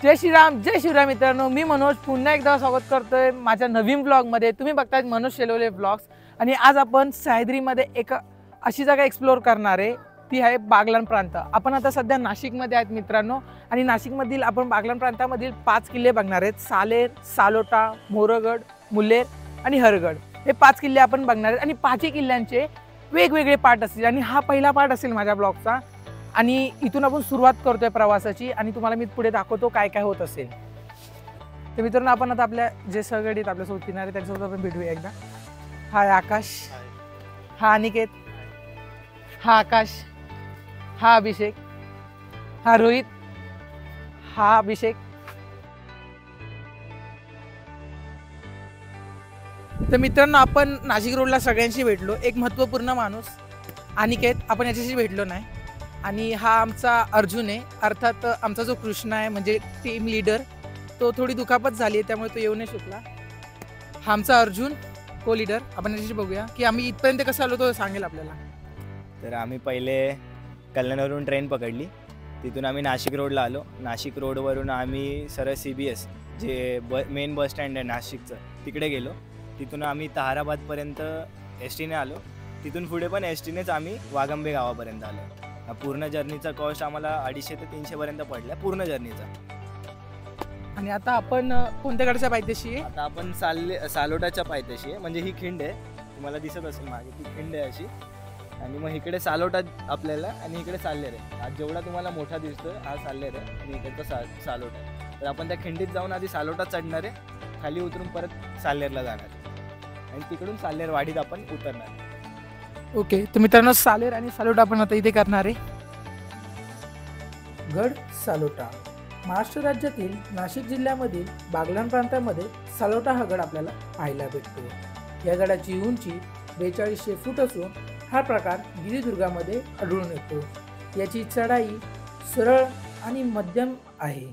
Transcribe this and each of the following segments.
जय श्रीराम मित्रांनो, मी मनोज पुन्हा एकदा स्वागत करतोय माझ्या नवीन ब्लॉगमध्ये। तुम्ही बघताय मनोज शेलवले ब्लॉग्स आणि आज आपण सह्याद्रीमध्ये एक अशी जागा एक्सप्लोर करणार आहे, ती आहे बागलाण प्रांत। आपण आता सध्या नाशिकमध्ये आहेत मित्रांनो आणि नाशिकमधील आपण बागलाण प्रांतामधील 5 किल्ले बघणार आहेत। सालेर, सालोटा, मोरगड, मुल्लेर आणि हरगड हे 5 किल्ले आपण बघणार आहेत आणि 5ही किल्ल्यांचे वेगवेगळे पार्ट असतील आणि हा पहिला पार्ट असेल माझ्या ब्लॉगचा आणि इथून आपण सुरुवात करतोय प्रवासाची आणि तुम्हाला मी पुढे दाखवतो काय काय होत असेल। तर मित्रांनो, आपण आता आपल्या जे सहगडीत आपल्यासोबत फिरणारे त्यांच्यासोबत आपण भेटूया एकदा। हा आकाश, हा अनिकेत, हा आकाश, हा अभिषेक, हा रोहित, हा अभिषेक। तर मित्रांनो, आपण नाशिक रोडला सगळ्यांशी भेटलो। एक महत्त्वपूर्ण माणूस अनिकेत, आपण याच्याशी भेटलो नाही। आणि हा आमचा अर्जुन आहे, अर्थात आमचा जो कृष्णा आहे म्हणजे टीम लीडर, तो थोडी दुखापत झाली आहे त्यामुळे तो येऊ नाही शकला। हा आमचा अर्जुन को लीडर, आपण याच्याशी बघूया की आम्ही इथपर्यंत कसं आलो तो सांगेल आपल्याला। तर आम्ही पहिले कल्याणवरून ट्रेन पकडली, तिथून आम्ही नाशिक रोडला आलो। नाशिक रोडवरून आम्ही सरळ CBS जे मेन बस स्टँड आहे नाशिकचं तिकडे गेलो। तिथून आम्ही ताराबादपर्यंत STने आलो, तिथून पुढे पण STनेच आम्ही वाघंबे गावापर्यंत आलो। पूर्ण जर्नीचा कॉस्ट आम्हाला 250 ते 300 पर्यंत पडला पूर्ण जर्नीचा। आणि आता आपण कोणत्या गडाच्या पायथ्याशी आहे? आता आपण सालोटाच्या पायथ्याशी आहे, म्हणजे ही खिंड आहे, तुम्हाला दिसत असेल मागे ती खिंड आहे अशी। आणि मग इकडे सालोटा आपल्याला आणि इकडे साल्लेर आहे। आज जेवढा तुम्हाला मोठा दिसतोय हा साल्लेर आहे आणि इकडचा सालोटा आहे। तर आपण त्या खिंडीत जाऊन आधी सालोटा चढणार आहे, खाली उतरून परत साल्लेरला जाणार आहे आणि तिकडून साल्लेर वाडीत आपण उतरणार आहे। ओके, तर मित्रांनो, सालेर आणि सालोटा आपण आता इथे करणार आहे। गड सालोटा महाराष्ट्र राज्यातील नाशिक जिल्ह्यामधील बागलाण प्रांतामध्ये सालोटा हा गड आपल्याला पाहायला भेटतो। या गडाची उंची 4200 फूट असून हा प्रकार गिरिदुर्गामध्ये आढळून येतो। याची चढाई सरळ आणि मध्यम आहे।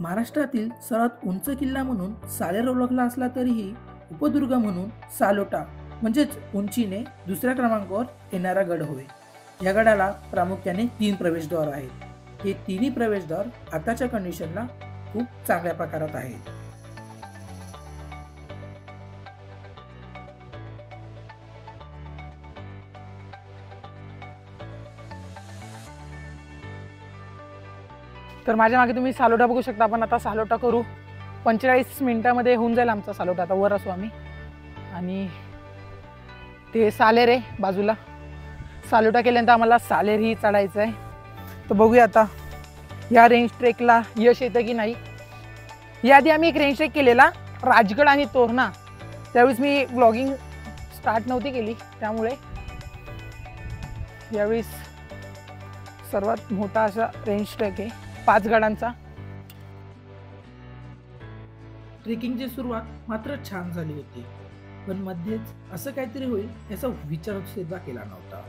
महाराष्ट्रातील सर्वात उंच किल्ला म्हणून सालेर ओळखला असला तरीही उपदुर्ग म्हणून सालोटा म्हणजेच उंचीने दुसऱ्या क्रमांकावर येणारा गड होय। या गडाला प्रामुख्याने 3 प्रवेशद्वार आहेत। हे तिन्ही प्रवेशद्वार आताच्या कंडिशनला खूप चांगल्या प्रकारात आहेत। तर माझ्या मागे तुम्ही सालोटा बघू शकता। आपण आता सालोटा करू, 45 मिनिटांमध्ये होऊन जाईल आमचा सालोटा। आता वर असू आम्ही आणि ते सालेर आहे बाजूला। सालोटा केल्यानंतर आम्हाला सालेर ही चढायचं आहे। तर बघूया आता या रेंज ट्रेकला यश येतं की नाही। याआधी आम्ही एक रेंज ट्रेक केलेला राजगड आणि तोरणा, त्यावेळेस मी ब्लॉगिंग स्टार्ट नव्हती केली, त्यामुळे यावेळेस सर्वात मोठा असा रेंज ट्रेक आहे 5 गडांचा। ट्रेकिंगची सुरुवात मात्र छान झाली होती, पण मध्येच असं काहीतरी होईल याचा विचार सुद्धा केला नव्हता।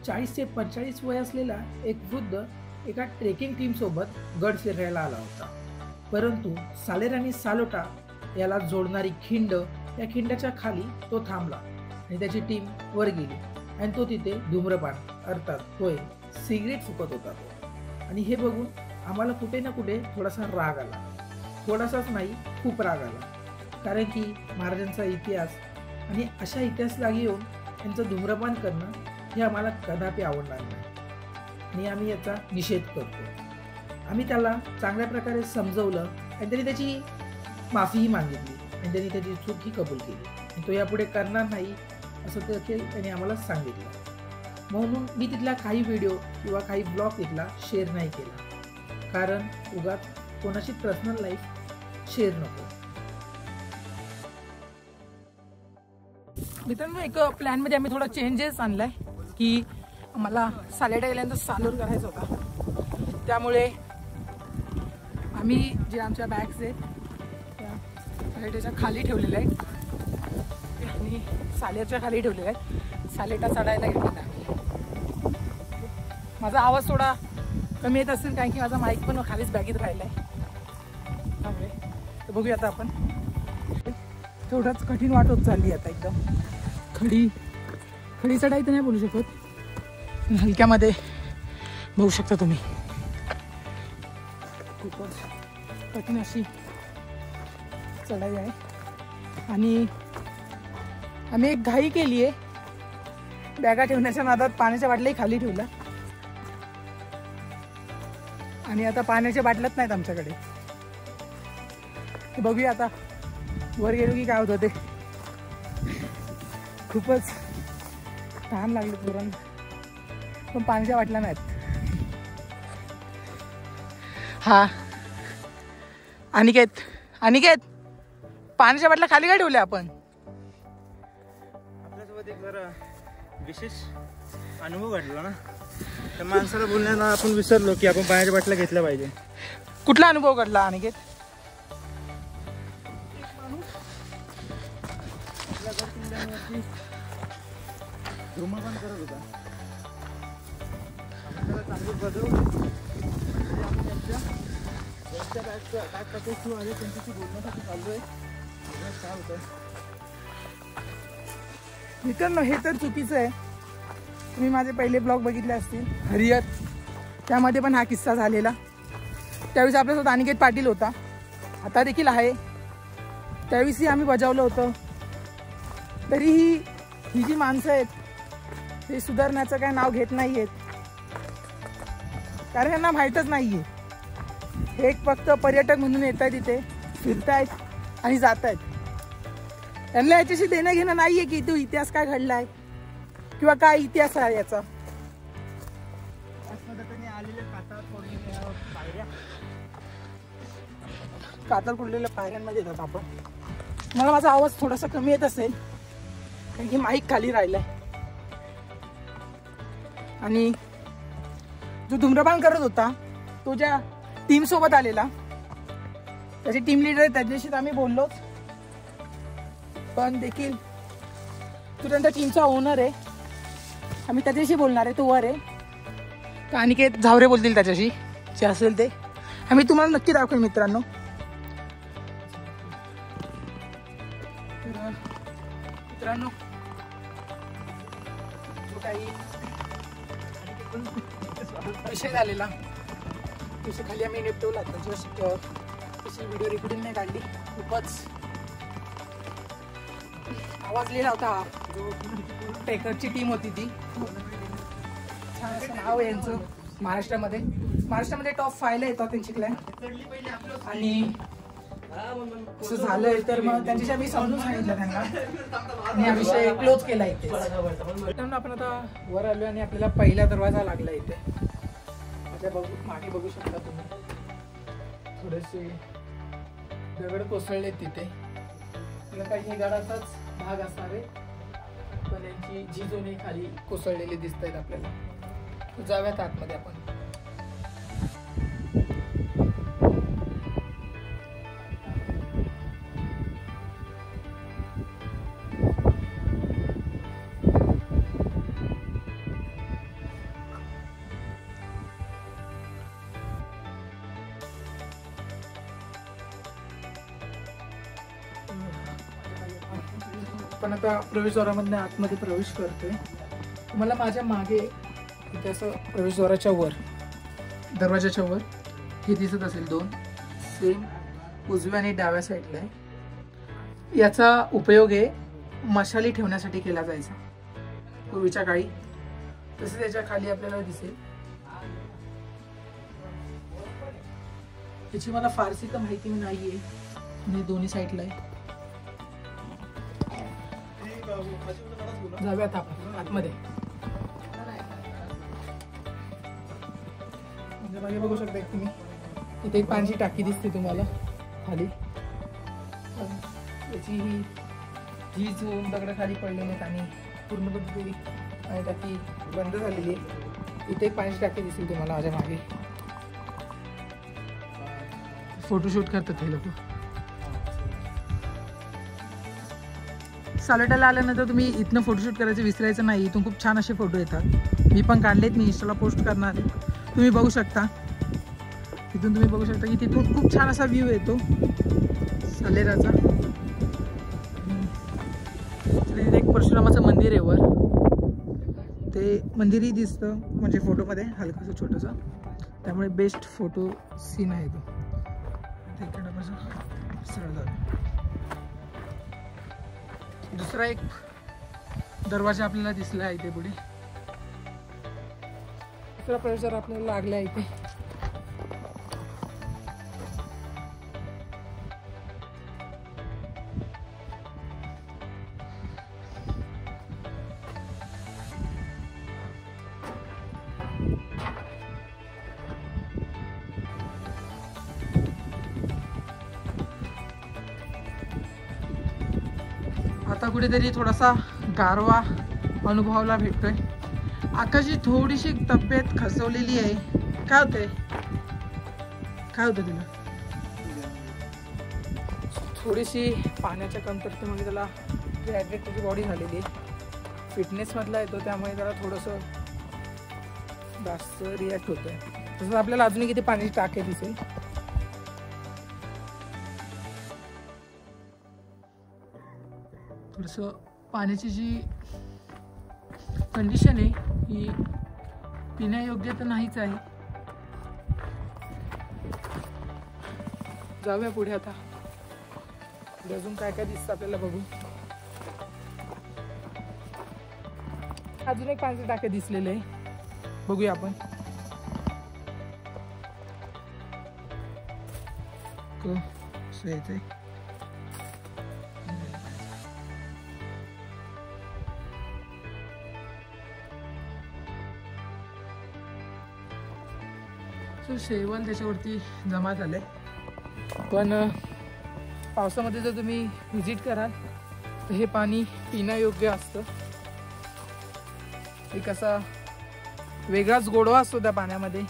40 ते 45 वय असलेला एक वृद्ध एका ट्रेकिंग टीम सोबत गड फिरायला आला होता, परंतु सालेर आणि सालोटा याला जोडणारी खिंड, या खिंडाच्या खाली तो थांबला आणि त्याची टीम वर गेली आणि तो तिथे धूम्रपान अर्थात होय सिगरेट फुकत होता तो। आणि हे बघून आम्हाला कुठे ना कुठे थोडासा राग आला, थोडासाच नाही खूप राग आला, कारण की महाराजांचा इतिहास आणि अशा इतिहास जागी येऊन त्यांचं धूम्रपान करणं हे आम्हाला कदापि आवडणार नाही आणि आम्ही याचा निषेध करतो। आम्ही त्याला चांगल्या प्रकारे समजवलं आणि त्यांनी त्याची माफीही मागितली आणि त्यांनी त्याची चूक ही कबूल केली आणि तो यापुढे करणार नाही असं देखील त्यांनी आम्हाला सांगितलं। म्हणून मी तिथला काही व्हिडिओ किंवा काही ब्लॉग तिथला शेअर नाही केला, कारण उगाच कोणाची पर्सनल लाईफ शेअर नको। मित्रांनो, एक प्लॅनमध्ये आम्ही थोडा चेंजेस आणलाय की आम्हाला सालेटा गेल्यानंतर सालोर करायचा होता, त्यामुळे आम्ही जे आमच्या बॅग्स आहेत त्या सालेटाच्या खाली ठेवलेल्या आहेत आणि सालेरच्या खाली ठेवलेल्या आहेत। सालेटा चढायला घेतलेला आहे। माझा आवाज थोडा कमी येत असेल कारण की माझा माईक पण खालीच बॅगेत राहिला आहे, त्यामुळे तर बघूया आता आपण। थोडंच कठीण वाटत चालली आता, एकदम खडी चढाई तर नाही बोलू शकत, हलक्यामध्ये बघू शकता तुम्ही. खूपच कठीण अशी चढाई आहे आणि आम्ही एक घाई केली आहे. बॅगा ठेवण्याच्या नादात पाण्याच्या बाटल्याही खाली ठेवल्या आणि आता पाण्याच्या बाटल्याच नाहीत आमच्याकडे. बघूया आता वर गेलो की काय होतं ते. खूपच तहान लागली पुरण, पण पाण्याच्या बाटल्या नाहीत. हा अनिकेत, अनिकेत पाण्याच्या बाटल्या खाली काय ठेवल्या आपण? आपल्यासोबत एक जरा विशेष अनुभव घडला ना, त्या माणसाला बोलण्याला आपण विसरलो की आपण पाण्याच्या बाटल्या घेतल्या पाहिजे. कुठला अनुभव घडला अनिकेत? धुमापान करत होता. चांगली बदलून त्यांच्याशी बोलण्यासाठी चाललोय. काय होतं मित्रांनो, हे तर चुकीचं आहे. तुम्ही माझे पहिले ब्लॉग बघितले असतील हरियत, त्यामध्ये पण हा किस्सा झालेला. त्यावेळेस आपल्यासोबत अनिकेत पाटील होता, आता देखील आहे. त्यावेळेसही आम्ही बजावलं होतं. तरीही ही जी माणसं आहेत ते सुधारण्याचं काय नाव घेत नाही आहेत, कारण यांना माहीतच नाही आहे. हे एक फक्त पर्यटक म्हणून येत आहेत, इथे फिरत आहेत आणि जात आहेत. त्यांना याच्याशी देणं घेणं नाही आहे की तो इतिहास काय घडला आहे किंवा काय इतिहास आहे याचा. कातर कुडलेल्या पायऱ्यांमध्ये येतात आपण. मला माझा आवाज थोडासा कमी येत असेल कारण की माईक खाली राहिलाय. आणि जो धूम्रपान करत होता तो ज्या टीम सोबत आलेला, त्याची टीम लीडर आहे, त्याच्याशी आम्ही बोललोच. पण देखील तो त्यांच्या टीमचा ओनर आहे, आम्ही त्याच्याशी बोलणार आहे. तो वर आहे का अनिकेत झावरे बोलतील त्याच्याशी, जे असेल ते आम्ही तुम्हाला नक्की दाखवेल मित्रांनो. मित्रांनो, जो काही विषय झालेला विषय खाली आम्ही निपटवला. त्याची व्हिडिओ रेकॉर्डिंग नाही काढली. खूपच आवाज लिहिला होता. जो ट्रेकरची टीम होती ती, छान असं नाव आहे यांचं. महाराष्ट्रामध्ये टॉप 5 ला येतात त्यांची क्लाय. आणि असं झालंय तर मग त्यांच्याशी आम्ही समजून सांगितलं त्यांना आणि हा विषय क्लोज केला इथे. आपण आता वर आलो आणि आपल्याला पहिला दरवाजा लागला इथे. माझ्या मागे बघू शकता तुम्ही थोडेसे दगड कोसळले तिथे. काही हे गडाचाच भाग असणार आहे, पण यांची झिजोने खाली कोसळलेली दिसत आहेत आपल्याला. जाऊयात आतमध्ये आपण. पण आता प्रवेशद्वारामधून आतमध्ये प्रवेश करतोय. मला माझ्या मागे इथे असं प्रवेशद्वाराच्या वर, दरवाजाच्या वर हे दिसत असेल 2 सेम उजव्या आणि डाव्या साईडला आहे. याचा उपयोग आहे मशाली ठेवण्यासाठी केला जायचा पूर्वीच्या काळी. तसेच याच्या खाली आपल्याला दिसेल. याची मला फारशी तर माहिती नाहीये. मी दोन्ही साईडला आहे. जाऊयात आपण आतमध्ये. मागे बघू शकता तुम्ही, इथे एक पाण्याची टाकी दिसते तुम्हाला खाली. याची ही झोन दगड खाली पडलेले आहेत आणि पूर्णपणे पाणी टाकी बंद झालेली आहे. इथे एक पाण्याची टाकी दिसते तुम्हाला माझ्या मागे. फोटोशूट करतात हे लोक. सालेटाला आल्यानंतर तुम्ही इथनं फोटोशूट करायचं विसरायचं नाही. इथून खूप छान असे फोटो येतात. मी पण काढलेत, मी इंस्टाला पोस्ट करणार आहे. तुम्ही बघू शकता, तिथून तुम्ही बघू शकता की तिथून खूप छान असा व्ह्यू येतो सालेराचा. तिथे एक परशुरामाचं मंदिर आहे वर, ते मंदिरही दिसतं म्हणजे फोटोमध्ये हलकंसं छोटंसं, त्यामुळे बेस्ट फोटो सीन आहे तो. तिकडं कसं सरळ झालं. दुसरा एक दरवाजा आपल्याला दिसला आहे इथे पुढे. दुसरा प्रवेशद्वार आपल्याला लागला आहे इथे. आता कुठेतरी थोडासा गारवा अनुभवायला भेटतोय. आकाशी थोडीशी तब्येत खचवलेली आहे. काय होतंय, काय होतं तिला? थोडीशी पाण्याच्या कमतरतेमुळे त्याला डिहायड्रेट त्याची बॉडी झालेली आहे. फिटनेसमधला येतो त्यामुळे त्याला थोडंसं जास्त रिॲक्ट होतंय. तसं आपल्याला अजूनही किती पाण्याची टाके दिसेल. थोडंसं पाण्याची जी कंडिशन आहे ही पिण्यायोग्य तर नाहीच आहे. जाऊया पुढे. आता पुढे अजून काय काय दिसतं आपल्याला बघू. अजून एक पाण्याचे टाके दिसलेले आहे, बघूया आपण. कसं यायचंय शेवाल त्याच्यावरती जमा झाले. पण पावसामध्ये जर तुम्ही व्हिजिट कराल तर हे पाणी पिण्यायोग्य असतं. एक असा वेगळाच गोडवा असतो त्या पाण्यामध्ये.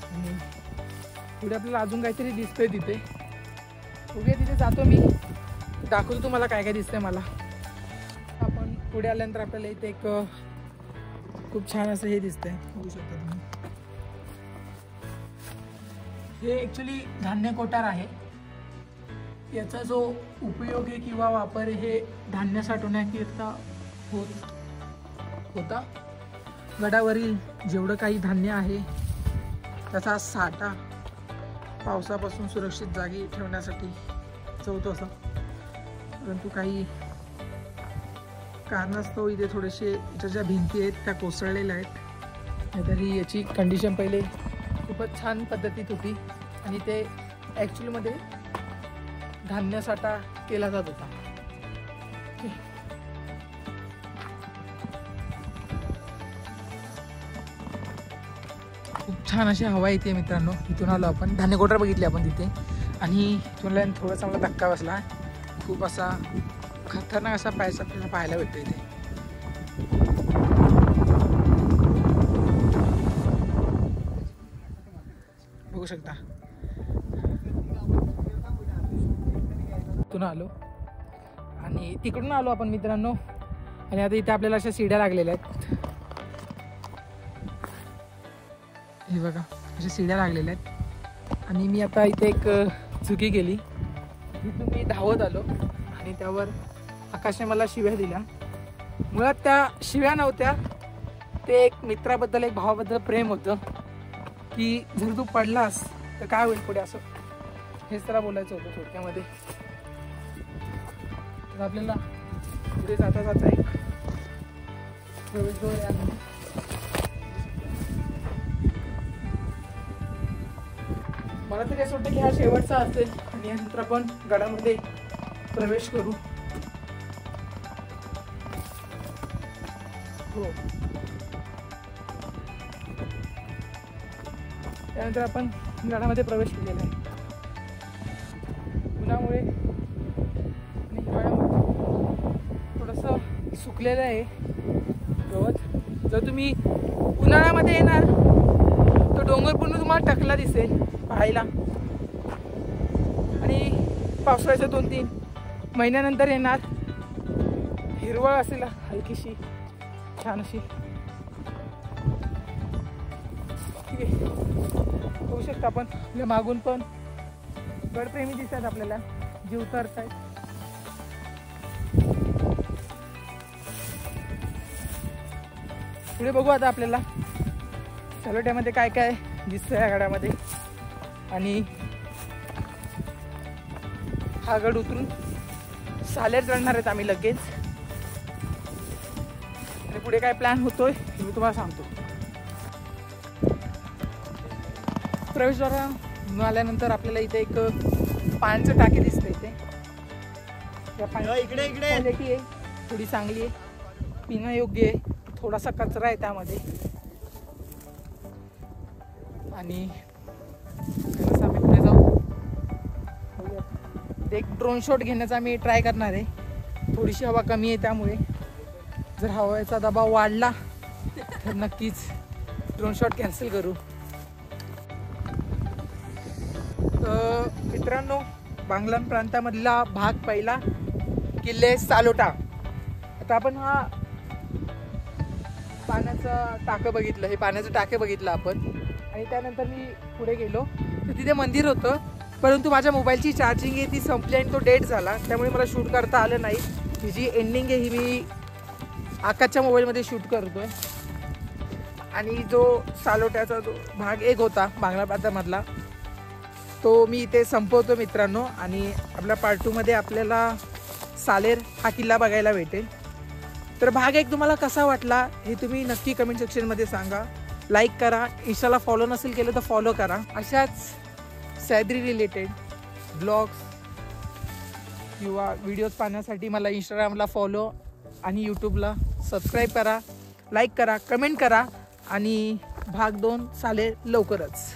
आणि पुढे आपल्याला अजून काहीतरी दिसतंय तिथे. बघूया, तिथे जातो मी, दाखवतो तुम्हाला काय काय दिसतंय मला. आपण पुढे आल्यानंतर आपल्याला इथे एक खूप छान असं हे दिसतंय, बघू शकता तुम्ही. हे ॲक्च्युली धान्य कोठार आहे. याचा जो उपयोग आहे किंवा वापर हे धान्य साठवण्याकरिता होता. गडावरील जेवढं काही धान्य आहे त्याचा साठा पावसापासून सुरक्षित जागी ठेवण्यासाठी होतो असं. परंतु काही कारणास्तव इथे थोडेसे याच्या ज्या भिंती आहेत त्या कोसळलेल्या आहेत. नाहीतरी याची कंडिशन पहिले खूपच छान पद्धतीत होती आणि ते ॲक्च्युअलमध्ये धान्य साठा केला जात होता. खूप छान अशी हवा येते मित्रांनो. इथून आलो आपण, धान्य कोठार बघितले आपण तिथे, आणि इथून थोडासा मला धक्का बसला. खूप असा खतरनाक असा पायसा आपल्याला पाहायला भेटतो इथे. बघू शकता. इथून आलो आणि तिकडून आलो आपण मित्रांनो. आणि आता इथे आपल्याला अशा सीड्या लागलेल्या आहेत. हे बघा, अशा सीड्या लागलेल्या आहेत. आणि मी आता इथे एक चुकी केली. इथून मी धावत आलो आणि त्यावर आकाशने मला शिव्या दिल्या. मुळात त्या शिव्या नव्हत्या, ते एक मित्राबद्दल, एक भावाबद्दल प्रेम होतं की जर तू पडलास तर काय होईल पुढे, असं हेच त्याला बोलायचं होतं थोडक्यामध्ये. तर आपल्याला पुढे जाता जाता एक प्रवेशद्वार आहे. मला तरी असं वाटतं की हा शेवटचा असेल आणि यानंतर आपण गडामध्ये प्रवेश करू. हो, त्यानंतर आपण गडामध्ये प्रवेश केलेला आहे. उन्हामुळे आणि हिवाळ्यामुळे थोडंसं सुकलेलं आहे गवत. जर तुम्ही उन्हाळ्यामध्ये येणार तर डोंगर पूर्ण तुम्हाला टकला दिसेल पाहायला. आणि पावसाळ्याच्या 2-3 महिन्यानंतर येणार हिरवळ असेल हलकीशी छान अशी. ठीक आहे, बघू शकता आपण आपल्या मागून पण गडप्रेमी दिसतात आपल्याला, जे उतरत आहेत. पुढे बघू आता आपल्याला सालोट्यामध्ये काय काय दिसतं या गडामध्ये. आणि हा गड उतरून सालेर चढणार आहेत आम्ही लगेच. आणि पुढे काय प्लॅन होतोय मी तुम्हाला सांगतो. प्रवेशद्वारातून आल्यानंतर आपल्याला इथे एक पाण्याचं टाकी दिसतं. इथे इकडे क्वालिटी आहे थोडी चांगली आहे, पिण्यायोग्य आहे. थोडासा कचरा आहे त्यामध्ये. आणि जसं आम्ही पुढे जाऊ एक ड्रोन शॉट घेण्याचा मी ट्राय करणार आहे. थोडीशी हवा कमी आहे त्यामुळे जर हवेचा दबाव वाढला तर नक्कीच ड्रोन शॉट कॅन्सल करू. मित्रांनो, बांगलान प्रांतामधला भाग पहिला किल्ले सालोटा. आता आपण हा पाण्याचं टाकं बघितलं, हे पाण्याचं टाके बघितलं आपण. आणि त्यानंतर मी पुढे गेलो तर तिथे मंदिर होतं, परंतु माझ्या मोबाईलची चार्जिंग आहे ती संपली आणि तो डेड झाला. त्यामुळे मला शूट करता आलं नाही. ही जी एंडिंग आहे ही मी आकाशच्या मोबाईलमध्ये शूट करतोय. आणि जो सालोट्याचा जो भाग एक होता बांगला प्रांतामधला तो मी इथे संपवतो मित्रांनो. आणि आपल्या पार्ट 2 मध्ये आपल्याला सालेर हा किल्ला बघायला भेटेल. तर भाग एक तुम्हाला कसा वाटला हे तुम्ही नक्की कमेंट सेक्शनमध्ये सांगा. लाईक करा, इंस्टाला फॉलो नसेल केलं तर फॉलो करा. अशाच सह्याद्री रिलेटेड ब्लॉग्स किंवा व्हिडिओज पाहण्यासाठी मला इंस्टाग्रामला फॉलो आणि यूट्यूबला सबस्क्राईब करा, लाईक करा, कमेंट करा. आणि भाग 2 सालेर लवकरच.